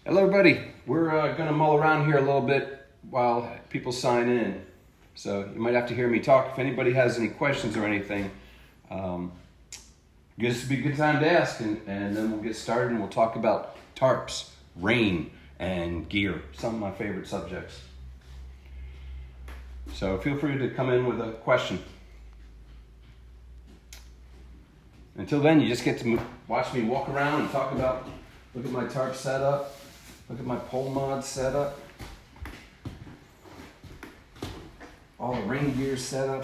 Hello everybody, we're going to mull around here a little bit while people sign in. So you might have to hear me talk. If anybody has any questions or anything, this would be a good time to ask, and then we'll get started and we'll talk about tarps, rain, and gear, some of my favorite subjects. So feel free to come in with a question. Until then, you just get to watch me walk around and talk about, look at my tarp setup, look at my pole mod setup, all the rain gear setup.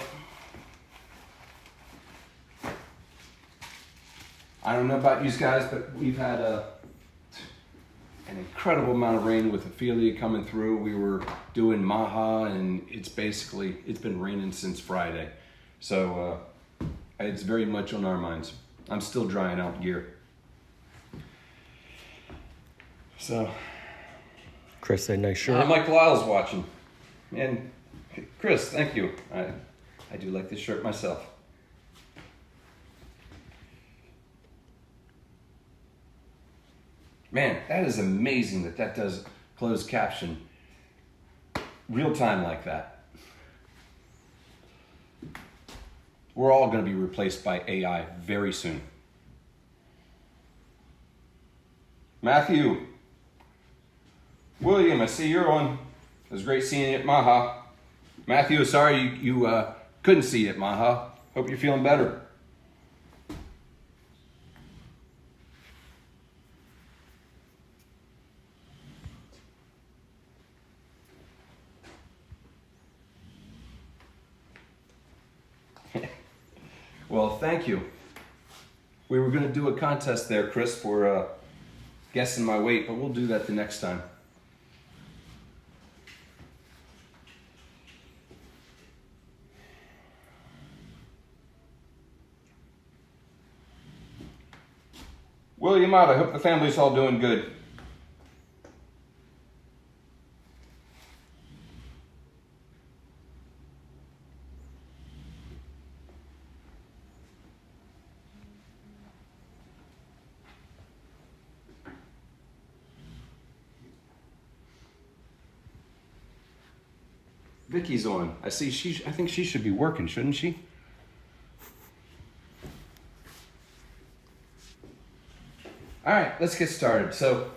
I don't know about you guys, but we've had an incredible amount of rain with Ophelia coming through. We were doing Maha, and it's been raining since Friday. So it's very much on our minds. I'm still drying out gear. So, Chris, a nice shirt. Mike Lyle's watching. And Chris, thank you. I do like this shirt myself. Man, that is amazing that does closed caption real time like that. We're all going to be replaced by AI very soon. Matthew, William, I see you're on. It was great seeing you at Maha. Matthew, sorry you couldn't see you at Maha. Hope you're feeling better. Well, thank you. We were going to do a contest there, Chris, for guessing my weight, but we'll do that the next time. William out. I hope the family's all doing good. Vicky's on. I see I think she should be working, shouldn't she? All right, let's get started. So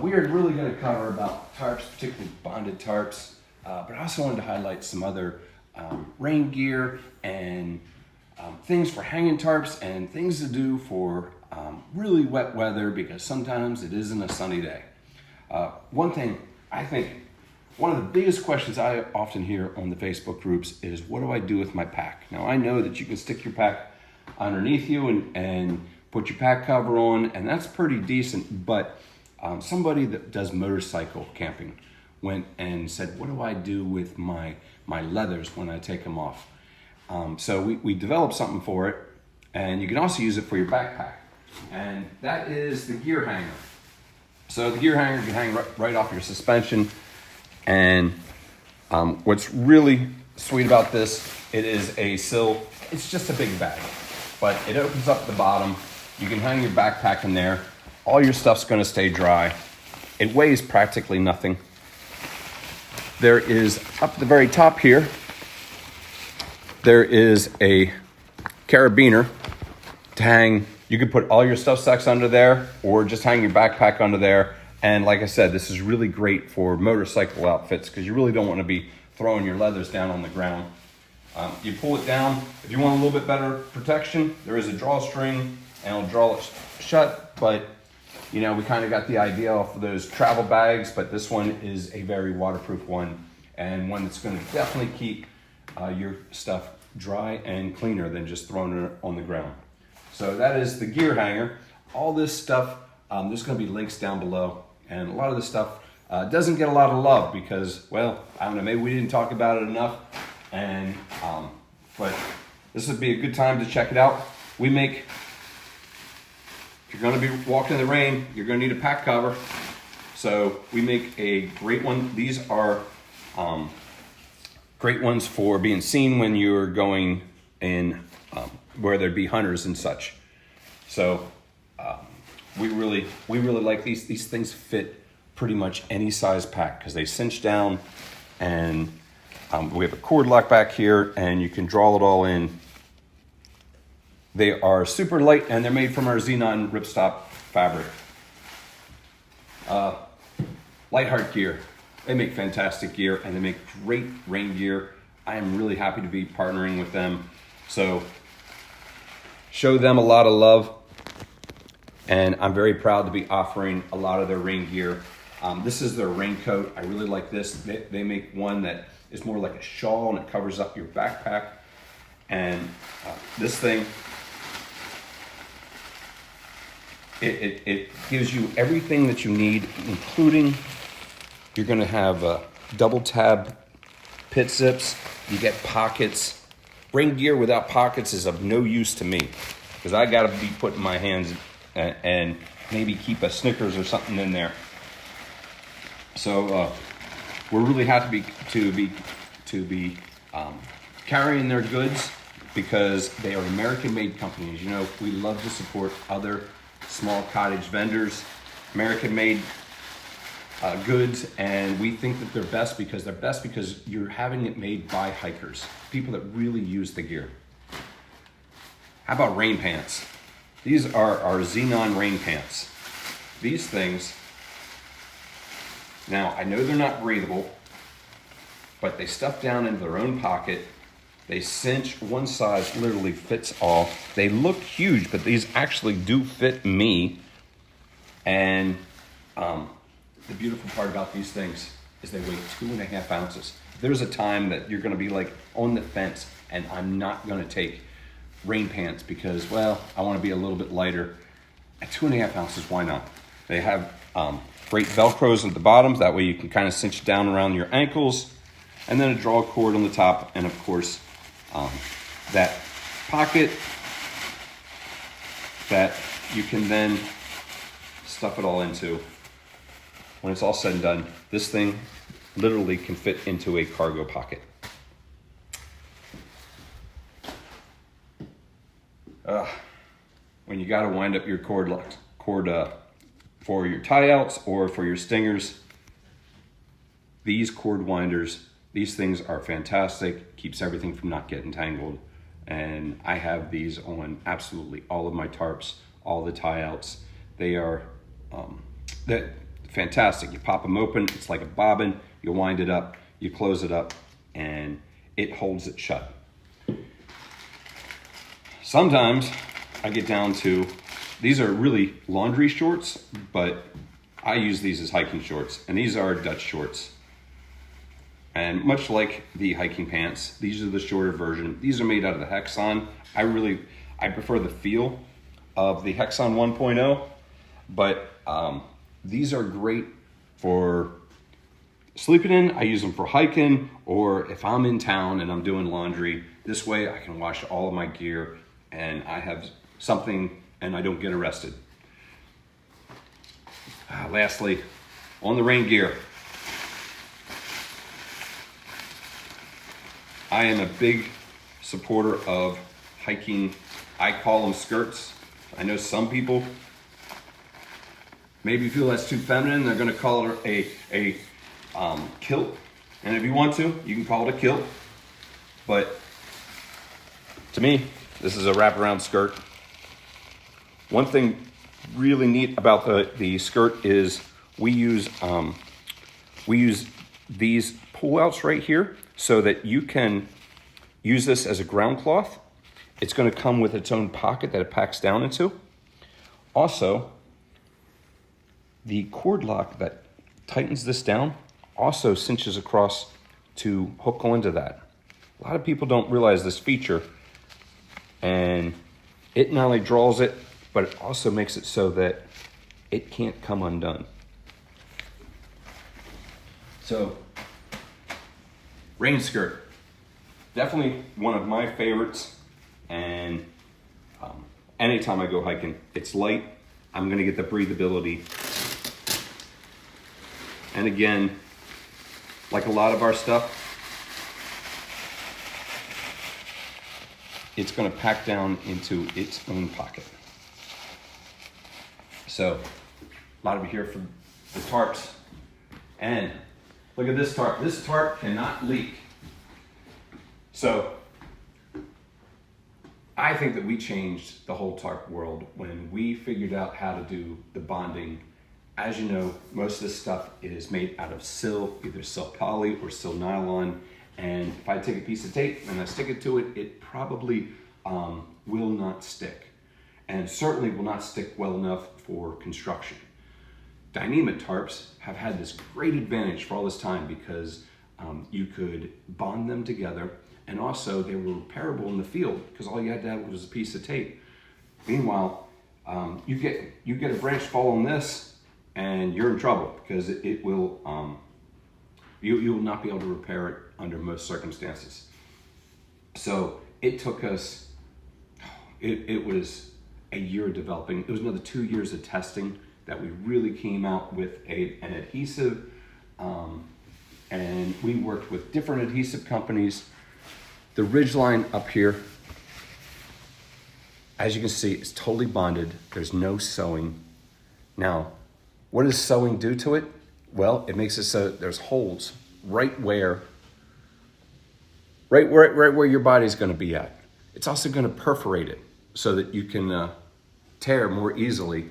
we are really going to cover about tarps, particularly bonded tarps, but I also wanted to highlight some other rain gear and things for hanging tarps and things to do for really wet weather, because sometimes it isn't a sunny day. One thing I think, one of the biggest questions I often hear on the Facebook groups is, what do I do with my pack? Now, I know that you can stick your pack underneath you and put your pack cover on, and that's pretty decent, but somebody that does motorcycle camping went and said, what do I do with my leathers when I take them off? So we developed something for it, and you can also use it for your backpack, and that is the gear hanger. So the gear hanger can hang right off your suspension. And what's really sweet about this, it is a it's just a big bag, but it opens up the bottom. You can hang your backpack in there. All your stuff's going to stay dry. It weighs practically nothing. There is, up at the very top here, there is a carabiner to hang. You can put all your stuff sacks under there, or just hang your backpack under there. And like I said, this is really great for motorcycle outfits, because you really don't want to be throwing your leathers down on the ground. You pull it down. If you want a little bit better protection, there is a drawstring, and it'll draw it shut. But, you know, we kind of got the idea off of those travel bags, but this one is a very waterproof one, and one that's going to definitely keep your stuff dry and cleaner than just throwing it on the ground. So that is the gear hanger. All this stuff, there's going to be links down below. And a lot of this stuff doesn't get a lot of love because, well, I don't know, maybe we didn't talk about it enough. And but this would be a good time to check it out. We make, if you're going to be walking in the rain, you're going to need a pack cover. So we make a great one. These are great ones for being seen when you're going in where there'd be hunters and such. So we really like these. These things fit pretty much any size pack because they cinch down, and we have a cord lock back here, and you can draw it all in. They are super light, and they're made from our Xenon ripstop fabric. Lightheart gear. They make fantastic gear, and they make great rain gear. I am really happy to be partnering with them. So show them a lot of love, and I'm very proud to be offering a lot of their rain gear. This is their raincoat. I really like this. They make one that is more like a shawl, and it covers up your backpack. And this thing, it gives you everything that you need, including you're gonna have double tab pit zips. You get pockets. Rain gear without pockets is of no use to me because I gotta be putting my hands and maybe keep a Snickers or something in there. So we're really happy to be carrying their goods because they are American-made companies. You know, we love to support other small cottage vendors, American-made goods, and we think that they're best because you're having it made by hikers, people that really use the gear. How about rain pants? These are our Xenon rain pants. These things, now I know they're not breathable, but they stuff down into their own pocket. They cinch, one size literally fits all. They look huge, but these actually do fit me. And the beautiful part about these things is they weigh 2.5 ounces. There's a time that you're gonna be like on the fence and I'm not gonna take rain pants because, well, I wanna be a little bit lighter. At 2.5 ounces, why not? They have great Velcros at the bottom, that way you can kind of cinch down around your ankles, and then a draw cord on the top, and of course, that pocket that you can then stuff it all into. When it's all said and done, this thing literally can fit into a cargo pocket. When you gotta wind up your cord for your tie outs or for your stingers, these cord winders, these things are fantastic, keeps everything from not getting tangled. And I have these on absolutely all of my tarps, all the tie outs. They are fantastic. You pop them open, it's like a bobbin, you wind it up, you close it up, and it holds it shut. Sometimes I get down to, these are really laundry shorts, but I use these as hiking shorts, and these are Dutch shorts. And much like the hiking pants, these are the shorter version. These are made out of the Hexon. I prefer the feel of the Hexon 1.0, but these are great for sleeping in. I use them for hiking, or if I'm in town and I'm doing laundry, this way I can wash all of my gear and I have something and I don't get arrested. Lastly, on the rain gear, I am a big supporter of hiking. I call them skirts. I know some people maybe feel that's too feminine. They're gonna call it a kilt. And if you want to, you can call it a kilt. But to me, this is a wraparound skirt. One thing really neat about the skirt is we use these pull-outs right here so that you can use this as a ground cloth. It's going to come with its own pocket that it packs down into. Also, the cord lock that tightens this down also cinches across to hook onto that. A lot of people don't realize this feature, and it not only draws it, but it also makes it so that it can't come undone. So, rain skirt, definitely one of my favorites, and anytime I go hiking, it's light, I'm gonna get the breathability. And again, like a lot of our stuff, it's gonna pack down into its own pocket. So, a lot of you here for the tarps. And look at this tarp. This tarp cannot leak. So I think that we changed the whole tarp world when we figured out how to do the bonding. As you know, most of this stuff is made out of sil, either sil poly or sil nylon. And if I take a piece of tape and I stick it to it, it probably will not stick. And certainly will not stick well enough for construction. Dyneema tarps have had this great advantage for all this time because you could bond them together, and also they were repairable in the field because all you had to have was a piece of tape. Meanwhile, you get a branch fall on this and you're in trouble because it will you will not be able to repair it under most circumstances. So it took us, it was a year of developing. It was another 2 years of testing that we really came out with an adhesive, and we worked with different adhesive companies. The ridgeline up here, as you can see, is totally bonded. There's no sewing. Now, what does sewing do to it? Well, it makes it so there's holes right where your body's going to be at. It's also going to perforate it so that you can tear more easily.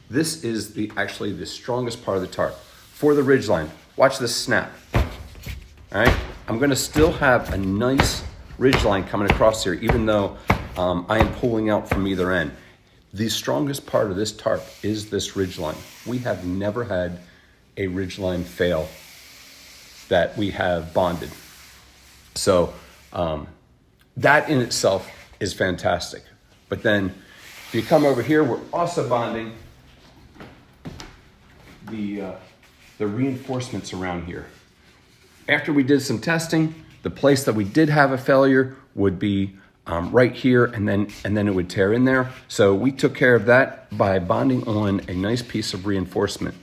This is actually the strongest part of the tarp for the ridgeline. Watch this snap. All right, I'm going to still have a nice ridgeline coming across here, even though I am pulling out from either end. The strongest part of this tarp is this ridgeline. We have never had a ridgeline fail that we have bonded. So that in itself is fantastic. But then if you come over here, we're also bonding the reinforcements around here. After we did some testing, the place that we did have a failure would be right here, and then it would tear in there. So we took care of that by bonding on a nice piece of reinforcement.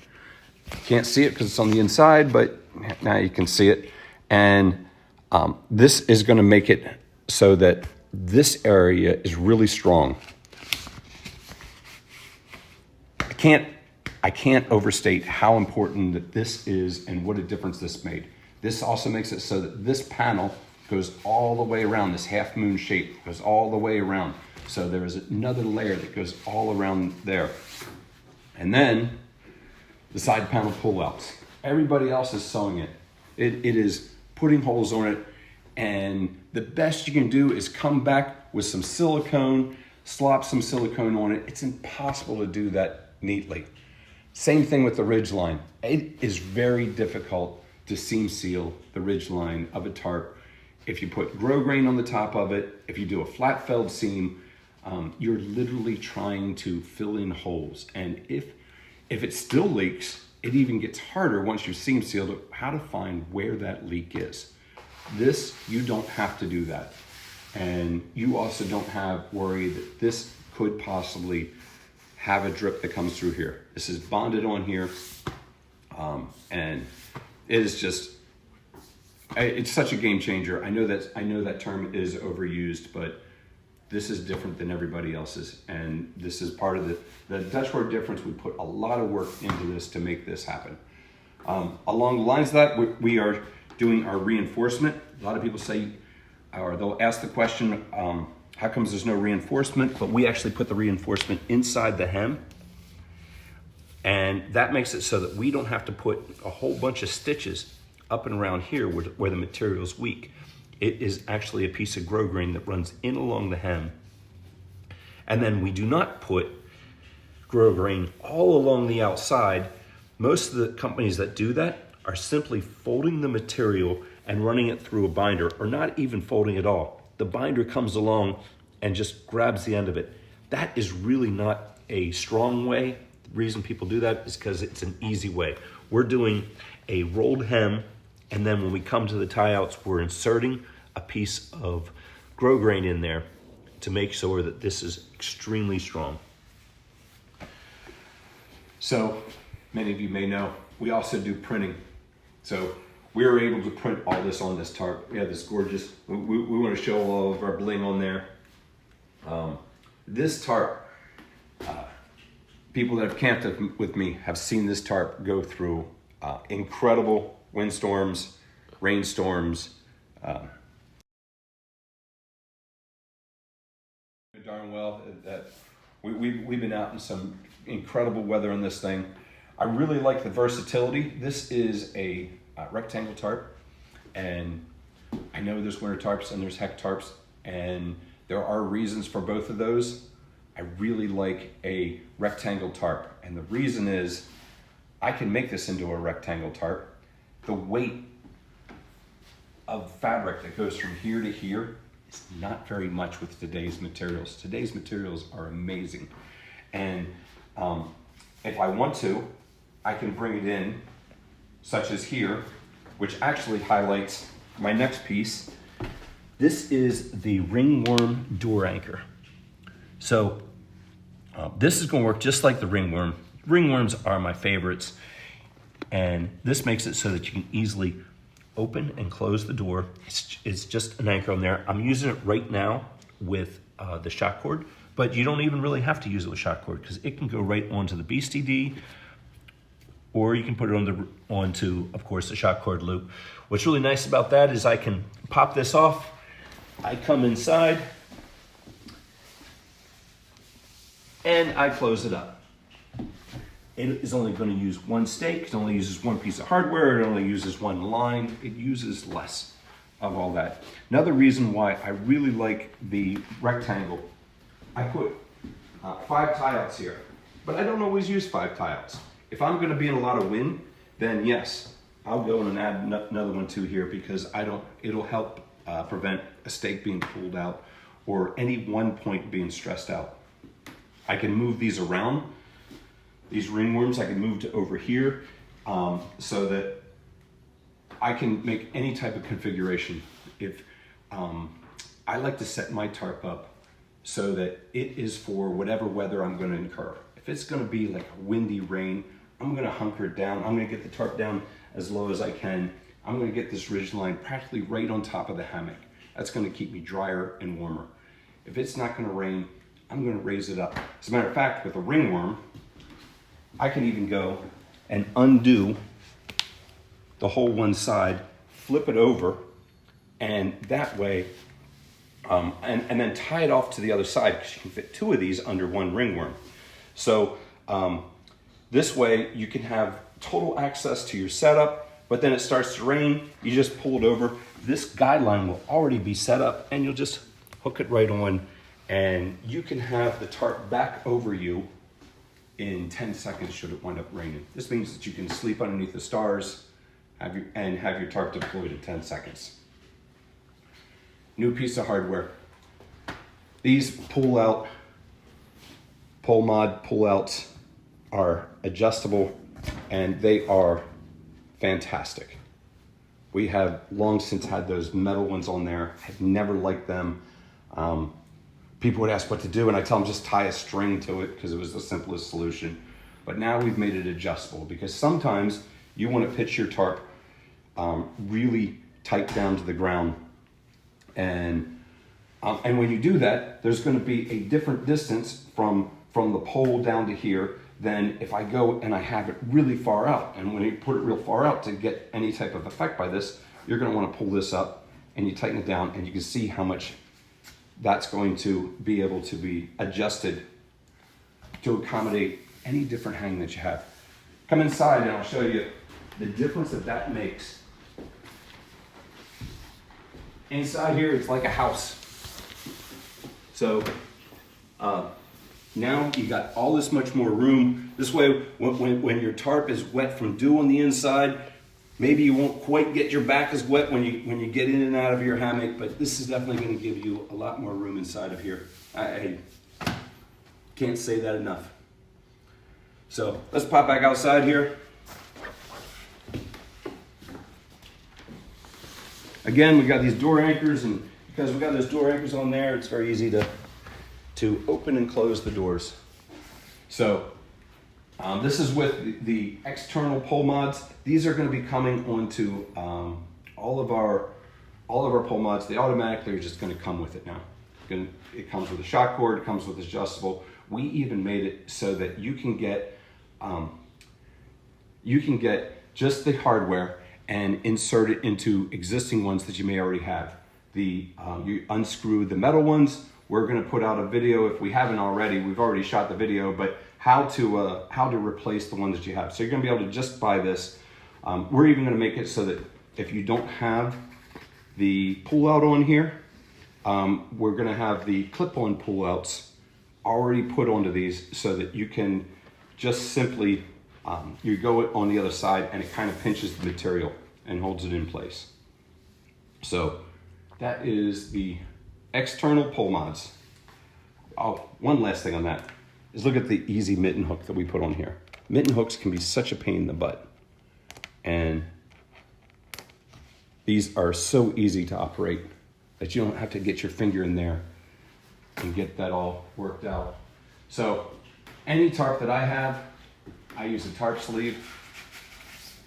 Can't see it because it's on the inside, but now you can see it. And this is going to make it so that this area is really strong. I can't overstate how important that this is and what a difference this made. This also makes it so that this panel goes all the way around, this half moon shape goes all the way around. So there is another layer that goes all around there. And then the side panel pullouts. Everybody else is sewing it. It is putting holes on it. And the best you can do is come back with some silicone, slop some silicone on it. It's impossible to do that neatly. Same thing with the ridgeline. It is very difficult to seam seal the ridgeline of a tarp. If you put grosgrain on the top of it, if you do a flat felled seam, you're literally trying to fill in holes. And if it still leaks, it even gets harder once you've seam sealed it, how to find where that leak is. This, you don't have to do that. And you also don't have worry that this could possibly have a drip that comes through here. This is bonded on here, and it is just, it's such a game changer. I know that term is overused, but this is different than everybody else's, and this is part of the Dutchware difference. We put a lot of work into this to make this happen. Along the lines of that, we are doing our reinforcement. A lot of people say, or they'll ask the question, how comes there's no reinforcement? But we actually put the reinforcement inside the hem. And that makes it so that we don't have to put a whole bunch of stitches up and around here where the material is weak. It is actually a piece of grosgrain that runs in along the hem. And then we do not put grosgrain all along the outside. Most of the companies that do that are simply folding the material and running it through a binder, or not even folding it all. The binder comes along and just grabs the end of it. That is really not a strong way. The reason people do that is because it's an easy way. We're doing a rolled hem, and then when we come to the tie outs, we're inserting a piece of grosgrain in there to make sure that this is extremely strong. So many of you may know, we also do printing. So we were able to print all this on this tarp. We have this gorgeous, we want to show all of our bling on there. This tarp, people that have camped with me have seen this tarp go through incredible windstorms, rainstorms. Darn well that we've been out in some incredible weather on this thing. I really like the versatility. This is a rectangle tarp, and I know there's winter tarps and there's heck tarps, and there are reasons for both of those. I really like a rectangle tarp, and the reason is I can make this into a rectangle tarp. The weight of fabric that goes from here to here is not very much with today's materials. Today's materials are amazing, and if I want to, I can bring it in, such as here, which actually highlights my next piece. This is the Ringworm door anchor. So this is going to work just like the Ringworm. Ringworms are my favorites, and this makes it so that you can easily open and close the door. It's just an anchor on there. I'm using it right now with the shock cord, but you don't even really have to use it with shock cord because it can go right onto the BCD, or you can put it onto, of course, the shock cord loop. What's really nice about that is I can pop this off. I come inside and I close it up. It is only going to use one stake. It only uses one piece of hardware. It only uses one line. It uses less of all that. Another reason why I really like the rectangle, I put 5 tie-outs here, but I don't always use 5 tie-outs. If I'm going to be in a lot of wind, then yes, I'll go in and add another one too here, because it'll help prevent a stake being pulled out or any one point being stressed out. I can move these around. These ringworms I can move to over here, so that I can make any type of configuration. If I like to set my tarp up so that it is for whatever weather I'm going to incur. If it's going to be like a windy rain, I'm going to hunker it down. I'm going to get the tarp down as low as I can. I'm going to get this ridge line practically right on top of the hammock. That's going to keep me drier and warmer. If it's not going to rain, I'm going to raise it up. As a matter of fact, with a ringworm, I can even go and undo the whole one side, flip it over, and that way, and then tie it off to the other side, because you can fit 2 of these under one ringworm. So this way you can have total access to your setup, but then it starts to rain, you just pull it over. This guideline will already be set up, and you'll just hook it right on, and you can have the tarp back over you in 10 seconds should it wind up raining. This means that you can sleep underneath the stars have your tarp deployed in 10 seconds. New piece of hardware. These pole mod pull-outs are adjustable, and they are fantastic. We have long since had those metal ones on there. I've never liked them. People would ask what to do, and I tell them just tie a string to it because it was the simplest solution. But now we've made it adjustable, because sometimes you want to pitch your tarp really tight down to the ground. And when you do that, there's going to be a different distance from the pole down to here than if I go and I have it really far out. And when you put it real far out to get any type of effect by this, you're going to want to pull this up and you tighten it down, and you can see how much that's going to be able to be adjusted to accommodate any different hang that you have. Come inside and I'll show you the difference that makes. Inside here, it's like a house. So now you got all this much more room. This way, when your tarp is wet from dew on the inside, maybe you won't quite get your back as wet when you get in and out of your hammock, but this is definitely going to give you a lot more room inside of here. I can't say that enough. So let's pop back outside here. Again, we got these door anchors, and because we got those door anchors on there, it's very easy to open and close the doors. So this is with the external pole mods. These are going to be coming onto all of our pole mods. They automatically are just going to come with it now. It comes with a shock cord. It comes with adjustable. We even made it so that you can get just the hardware and insert it into existing ones that you may already have. You unscrew the metal ones. We're going to put out a video if we haven't already. We've already shot the video, but how to replace the ones that you have. So you're going to be able to just buy this. We're even going to make it so that if you don't have the pull out on here, we're going to have the clip-on pull outs already put onto these so that you can just simply you go on the other side and it kind of pinches the material and holds it in place. So that is the external pull mods. Oh, one last thing on that is look at the easy mitten hook that we put on here. Mitten hooks can be such a pain in the butt. And these are so easy to operate that you don't have to get your finger in there and get that all worked out. So any tarp that I have, I use a tarp sleeve,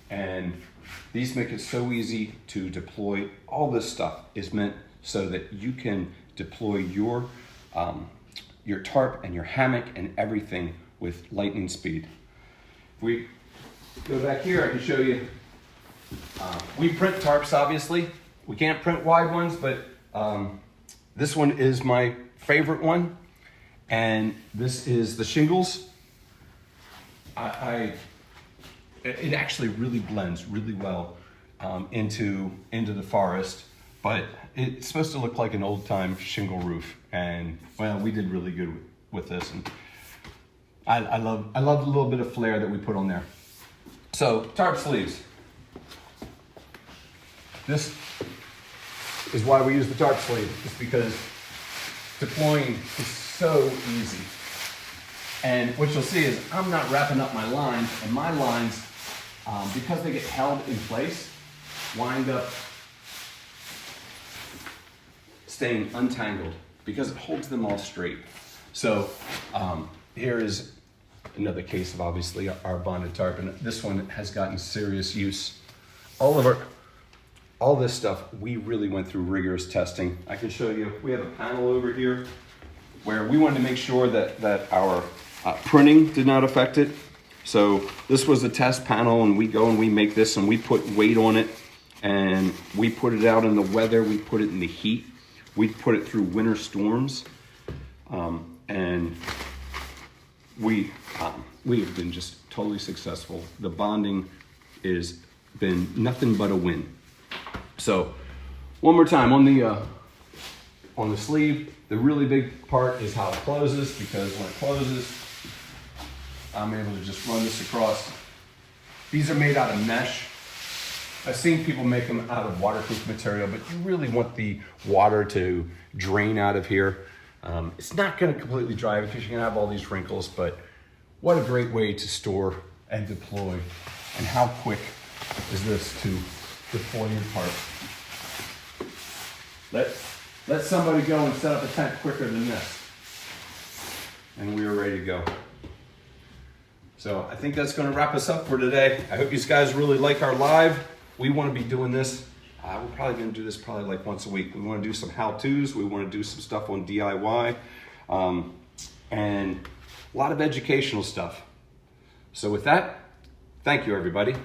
and these make it so easy to deploy. All this stuff is meant so that you can deploy your tarp and your hammock and everything with lightning speed. If we go back here, I can show you. We print tarps, obviously. We can't print wide ones, but this one is my favorite one. And this is the shingles. It actually really blends really well into the forest, but it's supposed to look like an old-time shingle roof. And well, we did really good with this, and I love the little bit of flair that we put on there. So tarp sleeves. This is why we use the tarp sleeve. It's because deploying is so easy. And what you'll see is I'm not wrapping up my lines, and my lines, because they get held in place, wind up staying untangled because it holds them all straight. So here is another case of obviously our bonded tarp, and this one has gotten serious use. All this stuff, we really went through rigorous testing. I can show you, we have a panel over here where we wanted to make sure that our printing did not affect it. So this was a test panel, and we go and we make this and we put weight on it, and we put it out in the weather, we put it in the heat, we put it through winter storms, and we have been just totally successful. The bonding has been nothing but a win. So one more time on the sleeve, the really big part is how it closes, because when it closes, I'm able to just run this across. These are made out of mesh. I've seen people make them out of waterproof material, but you really want the water to drain out of here. It's not going to completely dry because you're going to have all these wrinkles, but what a great way to store and deploy. And how quick is this to deploy your tarp? Let somebody go and set up a tent quicker than this. And we are ready to go. So I think that's going to wrap us up for today. I hope you guys really like our live. We want to be doing this. We're probably going to do this probably like once a week. We want to do some how-tos. We want to do some stuff on DIY. And a lot of educational stuff. So with that, thank you everybody.